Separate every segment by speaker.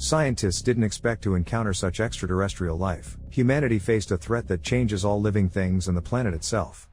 Speaker 1: Scientists didn't expect to encounter such extraterrestrial life. Humanity faced a threat that changes all living things and the planet itself.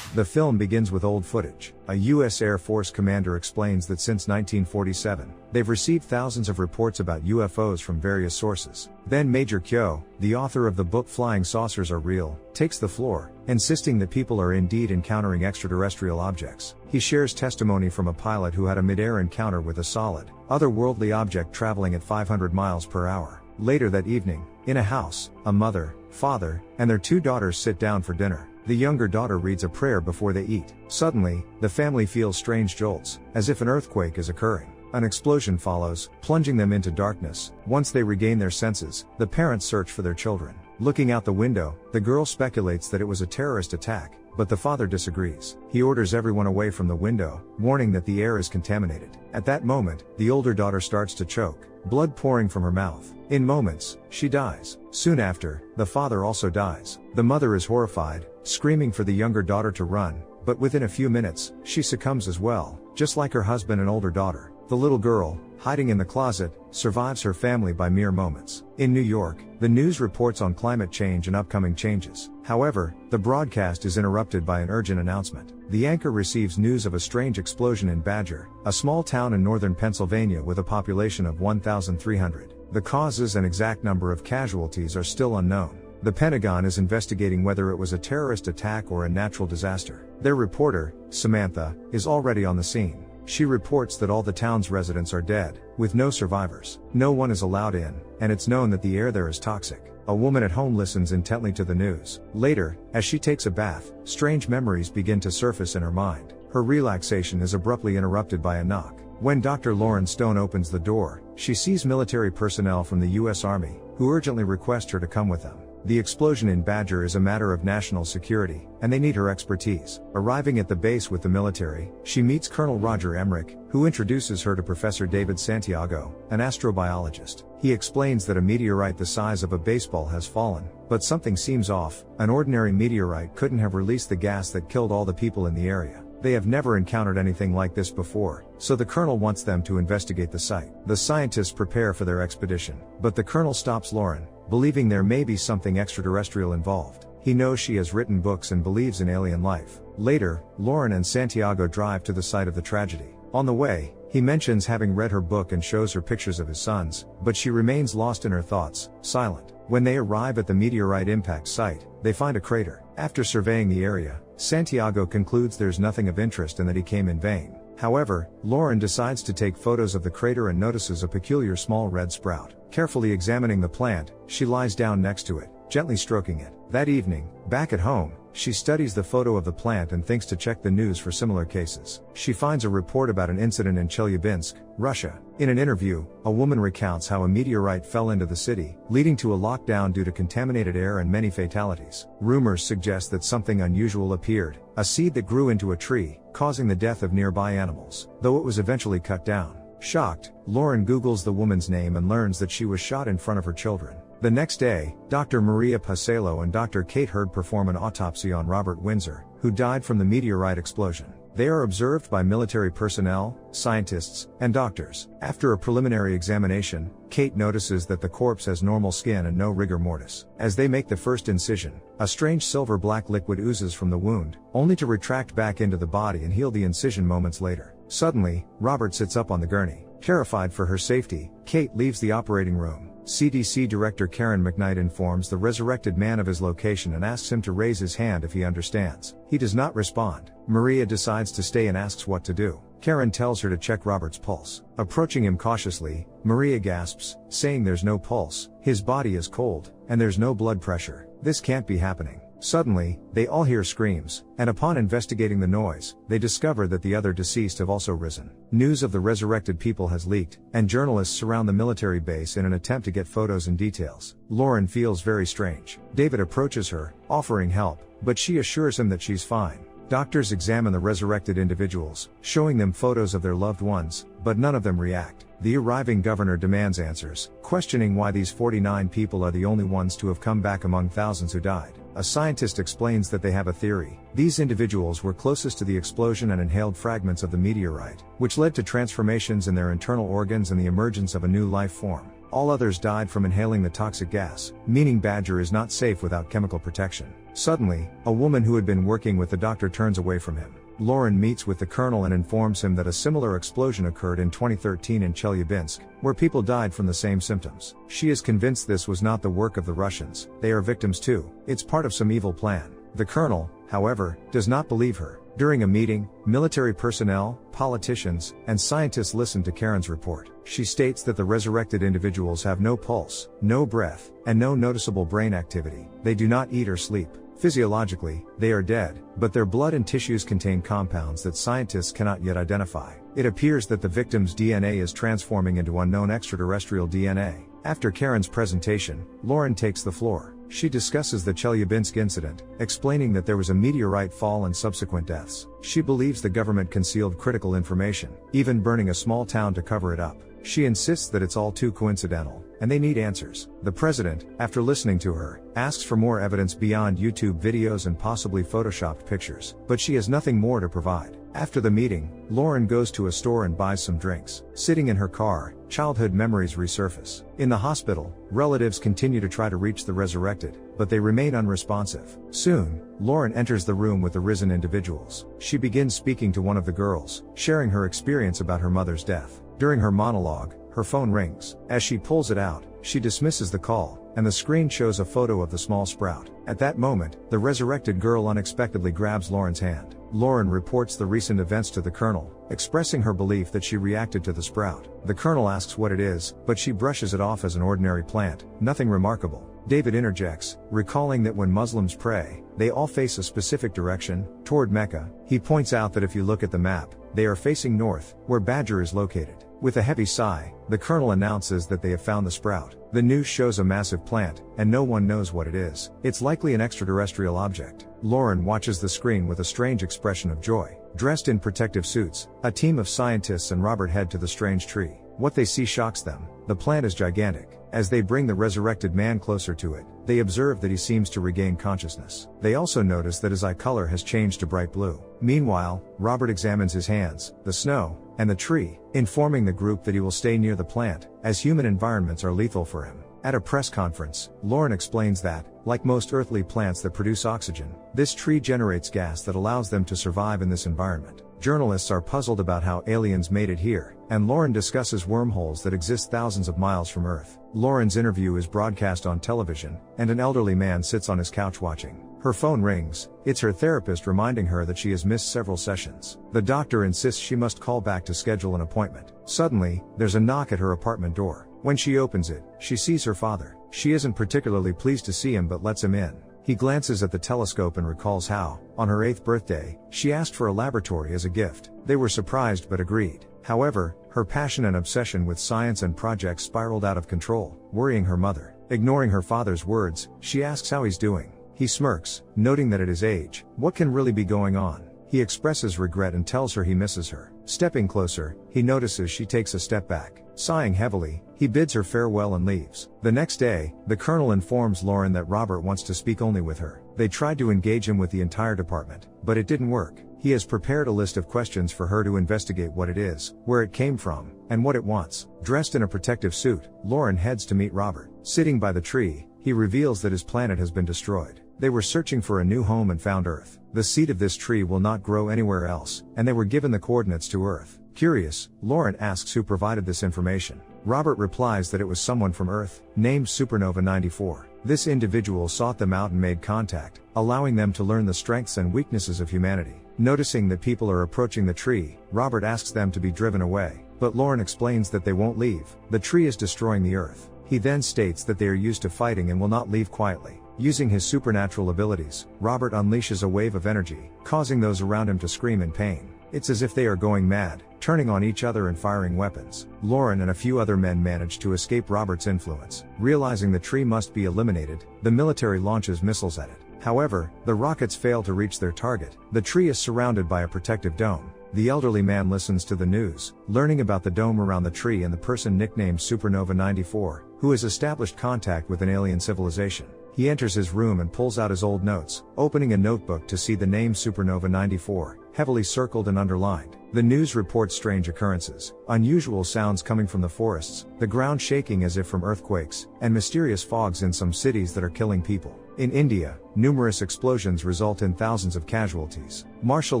Speaker 1: The film begins with old footage. A U.S. Air Force commander explains that since 1947, they've received thousands of reports about UFOs from various sources. Then Major Kyo, the author of the book Flying Saucers Are Real, takes the floor, insisting that people are indeed encountering extraterrestrial objects. He shares testimony from a pilot who had a mid-air encounter with a solid, otherworldly object traveling at 500 miles per hour. Later that evening, in a house, a mother, father, and their 2 daughters sit down for dinner. The younger daughter reads a prayer before they eat. Suddenly, the family feels strange jolts, as if an earthquake is occurring. An explosion follows, plunging them into darkness. Once they regain their senses, the parents search for their children. Looking out the window, the girl speculates that it was a terrorist attack, but the father disagrees. He orders everyone away from the window, warning that the air is contaminated. At that moment, the older daughter starts to choke, blood pouring from her mouth. In moments, she dies. Soon after, the father also dies. The mother is horrified, screaming for the younger daughter to run, but within a few minutes, she succumbs as well, just like her husband and older daughter. The little girl, hiding in the closet, survives her family by mere moments. In New York, the news reports on climate change and upcoming changes. However, the broadcast is interrupted by an urgent announcement. The anchor receives news of a strange explosion in Badger, a small town in northern Pennsylvania with a population of 1,300. The causes and exact number of casualties are still unknown. The Pentagon is investigating whether it was a terrorist attack or a natural disaster. Their reporter, Samantha, is already on the scene. She reports that all the town's residents are dead, with no survivors. No one is allowed in, and it's known that the air there is toxic. A woman at home listens intently to the news. Later, as she takes a bath, strange memories begin to surface in her mind. Her relaxation is abruptly interrupted by a knock. When Dr. Lauren Stone opens the door, she sees military personnel from the U.S. Army, who urgently request her to come with them. The explosion in Badger is a matter of national security, and they need her expertise. Arriving at the base with the military, she meets Colonel Roger Emmerich, who introduces her to Professor David Santiago, an astrobiologist. He explains that a meteorite the size of a baseball has fallen, but something seems off. An ordinary meteorite couldn't have released the gas that killed all the people in the area. They have never encountered anything like this before, so the colonel wants them to investigate the site. The scientists prepare for their expedition, but the colonel stops Lauren, believing there may be something extraterrestrial involved. He knows she has written books and believes in alien life. Later, Lauren and Santiago drive to the site of the tragedy. On the way, he mentions having read her book and shows her pictures of his sons, but she remains lost in her thoughts, silent. When they arrive at the meteorite impact site, they find a crater. After surveying the area, Santiago concludes there's nothing of interest and that he came in vain. However, Lauren decides to take photos of the crater and notices a peculiar small red sprout. Carefully examining the plant, she lies down next to it, gently stroking it. That evening, back at home, she studies the photo of the plant and thinks to check the news for similar cases. She finds a report about an incident in Chelyabinsk, Russia. In an interview, a woman recounts how a meteorite fell into the city, leading to a lockdown due to contaminated air and many fatalities. Rumors suggest that something unusual appeared, a seed that grew into a tree, causing the death of nearby animals, though it was eventually cut down. Shocked, Lauren Googles the woman's name and learns that she was shot in front of her children. The next day, Dr. Maria Pasalo and Dr. Kate Hurd perform an autopsy on Robert Windsor, who died from the meteorite explosion. They are observed by military personnel, scientists, and doctors. After a preliminary examination, Kate notices that the corpse has normal skin and no rigor mortis. As they make the first incision, a strange silver-black liquid oozes from the wound, only to retract back into the body and heal the incision moments later. Suddenly, Robert sits up on the gurney. Terrified for her safety, Kate leaves the operating room. CDC Director Karen McKnight informs the resurrected man of his location and asks him to raise his hand if he understands. He does not respond. Maria decides to stay and asks what to do. Karen tells her to check Robert's pulse. Approaching him cautiously, Maria gasps, saying there's no pulse, his body is cold, and there's no blood pressure. This can't be happening. Suddenly, they all hear screams, and upon investigating the noise, they discover that the other deceased have also risen. News of the resurrected people has leaked, and journalists surround the military base in an attempt to get photos and details. Lauren feels very strange. David approaches her, offering help, but she assures him that she's fine. Doctors examine the resurrected individuals, showing them photos of their loved ones, but none of them react. The arriving governor demands answers, questioning why these 49 people are the only ones to have come back among thousands who died. A scientist explains that they have a theory. These individuals were closest to the explosion and inhaled fragments of the meteorite, which led to transformations in their internal organs and the emergence of a new life form. All others died from inhaling the toxic gas, meaning Badger is not safe without chemical protection. Suddenly, a woman who had been working with the doctor turns away from him. Lauren meets with the colonel and informs him that a similar explosion occurred in 2013 in Chelyabinsk, where people died from the same symptoms. She is convinced this was not the work of the Russians, they are victims too. It's part of some evil plan. The colonel, however, does not believe her. During a meeting, military personnel, politicians, and scientists listen to Karen's report. She states that the resurrected individuals have no pulse, no breath, and no noticeable brain activity. They do not eat or sleep. Physiologically, they are dead, but their blood and tissues contain compounds that scientists cannot yet identify. It appears that the victim's DNA is transforming into unknown extraterrestrial DNA. After Karen's presentation, Lauren takes the floor. She discusses the Chelyabinsk incident, explaining that there was a meteorite fall and subsequent deaths. She believes the government concealed critical information, even burning a small town to cover it up. She insists that it's all too coincidental, and they need answers. The president, after listening to her, asks for more evidence beyond YouTube videos and possibly photoshopped pictures, but she has nothing more to provide. After the meeting, Lauren goes to a store and buys some drinks. Sitting in her car, childhood memories resurface. In the hospital, relatives continue to try to reach the resurrected, but they remain unresponsive. Soon, Lauren enters the room with the risen individuals. She begins speaking to one of the girls, sharing her experience about her mother's death. During her monologue, her phone rings. As she pulls it out, she dismisses the call, and the screen shows a photo of the small sprout. At that moment, the resurrected girl unexpectedly grabs Lauren's hand. Lauren reports the recent events to the colonel, expressing her belief that she reacted to the sprout. The colonel asks what it is, but she brushes it off as an ordinary plant, nothing remarkable. David interjects, recalling that when Muslims pray, they all face a specific direction, toward Mecca. He points out that if you look at the map, they are facing north, where Badger is located. With a heavy sigh, the colonel announces that they have found the sprout. The news shows a massive plant, and no one knows what it is. It's likely an extraterrestrial object. Lauren watches the screen with a strange expression of joy. Dressed in protective suits, a team of scientists and Robert head to the strange tree. What they see shocks them. The plant is gigantic. As they bring the resurrected man closer to it, they observe that he seems to regain consciousness. They also notice that his eye color has changed to bright blue. Meanwhile, Robert examines his hands, the snow, and the tree, informing the group that he will stay near the plant, as human environments are lethal for him. At a press conference, Lauren explains that, like most earthly plants that produce oxygen, this tree generates gas that allows them to survive in this environment. Journalists are puzzled about how aliens made it here, and Lauren discusses wormholes that exist thousands of miles from Earth. Lauren's interview is broadcast on television, and an elderly man sits on his couch watching. Her phone rings. It's her therapist reminding her that she has missed several sessions. The doctor insists she must call back to schedule an appointment. Suddenly, there's a knock at her apartment door. When she opens it, she sees her father. She isn't particularly pleased to see him but lets him in. He glances at the telescope and recalls how, on her 8th birthday, she asked for a laboratory as a gift. They were surprised but agreed. However, her passion and obsession with science and projects spiraled out of control, worrying her mother. Ignoring her father's words, she asks how he's doing. He smirks, noting that at his age, what can really be going on? He expresses regret and tells her he misses her. Stepping closer, he notices she takes a step back. Sighing heavily, he bids her farewell and leaves. The next day, the colonel informs Lauren that Robert wants to speak only with her. They tried to engage him with the entire department, but it didn't work. He has prepared a list of questions for her to investigate what it is, where it came from, and what it wants. Dressed in a protective suit, Lauren heads to meet Robert. Sitting by the tree, he reveals that his planet has been destroyed. They were searching for a new home and found Earth. The seed of this tree will not grow anywhere else, and they were given the coordinates to Earth. Curious, Lauren asks who provided this information. Robert replies that it was someone from Earth, named Supernova 94. This individual sought them out and made contact, allowing them to learn the strengths and weaknesses of humanity. Noticing that people are approaching the tree, Robert asks them to be driven away, but Lauren explains that they won't leave. The tree is destroying the Earth. He then states that they are used to fighting and will not leave quietly. Using his supernatural abilities, Robert unleashes a wave of energy, causing those around him to scream in pain. It's as if they are going mad, turning on each other and firing weapons. Lauren and a few other men manage to escape Robert's influence. Realizing the tree must be eliminated, the military launches missiles at it. However, the rockets fail to reach their target. The tree is surrounded by a protective dome. The elderly man listens to the news, learning about the dome around the tree and the person nicknamed Supernova 94, who has established contact with an alien civilization. He enters his room and pulls out his old notes, opening a notebook to see the name Supernova 94, heavily circled and underlined. The news reports strange occurrences, unusual sounds coming from the forests, the ground shaking as if from earthquakes, and mysterious fogs in some cities that are killing people. In India, numerous explosions result in thousands of casualties. Martial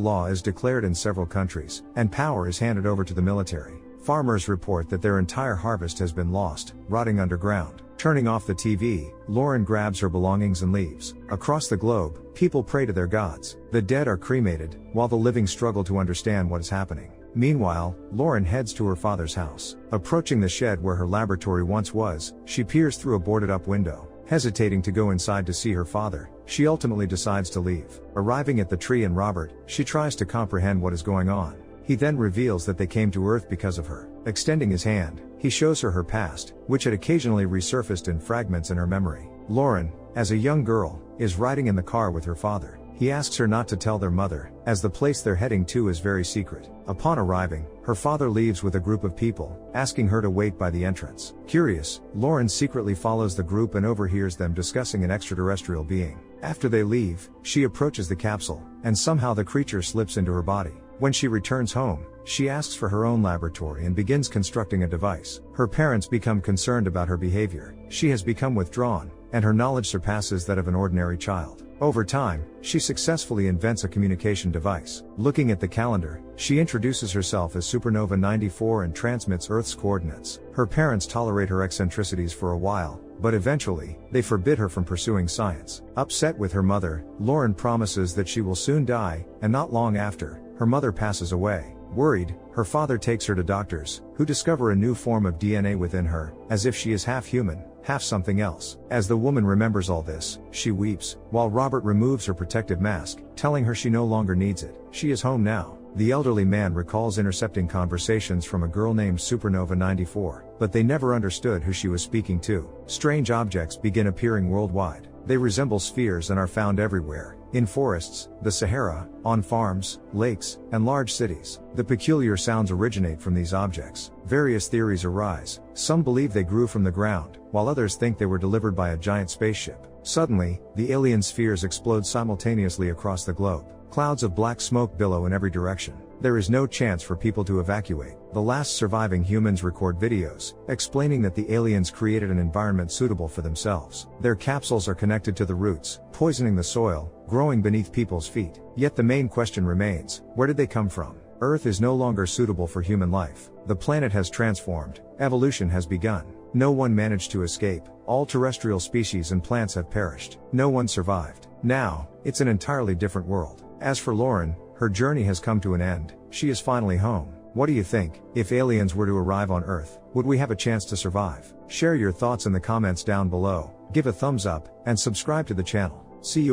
Speaker 1: law is declared in several countries, and power is handed over to the military. Farmers report that their entire harvest has been lost, rotting underground. Turning off the TV, Lauren grabs her belongings and leaves. Across the globe, people pray to their gods. The dead are cremated, while the living struggle to understand what is happening. Meanwhile, Lauren heads to her father's house. Approaching the shed where her laboratory once was, she peers through a boarded-up window. Hesitating to go inside to see her father, she ultimately decides to leave. Arriving at the tree and Robert, she tries to comprehend what is going on. He then reveals that they came to Earth because of her. Extending his hand, he shows her her past, which had occasionally resurfaced in fragments in her memory. Lauren, as a young girl, is riding in the car with her father. He asks her not to tell their mother, as the place they're heading to is very secret. Upon arriving, her father leaves with a group of people, asking her to wait by the entrance. Curious, Lauren secretly follows the group and overhears them discussing an extraterrestrial being. After they leave, she approaches the capsule, and somehow the creature slips into her body. When she returns home, she asks for her own laboratory and begins constructing a device. Her parents become concerned about her behavior. She has become withdrawn, and her knowledge surpasses that of an ordinary child. Over time, she successfully invents a communication device. Looking at the calendar, she introduces herself as Supernova 94 and transmits Earth's coordinates. Her parents tolerate her eccentricities for a while, but eventually, they forbid her from pursuing science. Upset with her mother, Lauren promises that she will soon die, and not long after, her mother passes away. Worried, her father takes her to doctors, who discover a new form of DNA within her, as if she is half human, half something else. As the woman remembers all this, she weeps, while Robert removes her protective mask, telling her she no longer needs it. She is home now. The elderly man recalls intercepting conversations from a girl named Supernova 94, but they never understood who she was speaking to. Strange objects begin appearing worldwide. They resemble spheres and are found everywhere, in forests, the Sahara, on farms, lakes, and large cities. The peculiar sounds originate from these objects. Various theories arise. Some believe they grew from the ground, while others think they were delivered by a giant spaceship. Suddenly, the alien spheres explode simultaneously across the globe. Clouds of black smoke billow in every direction. There is no chance for people to evacuate. The last surviving humans record videos, explaining that the aliens created an environment suitable for themselves. Their capsules are connected to the roots, poisoning the soil, growing beneath people's feet. Yet the main question remains, where did they come from? Earth is no longer suitable for human life. The planet has transformed. Evolution has begun. No one managed to escape. All terrestrial species and plants have perished. No one survived. Now, it's an entirely different world. As for Lauren, her journey has come to an end. She is finally home. What do you think? If aliens were to arrive on Earth, would we have a chance to survive? Share your thoughts in the comments down below, give a thumbs up, and subscribe to the channel. See you in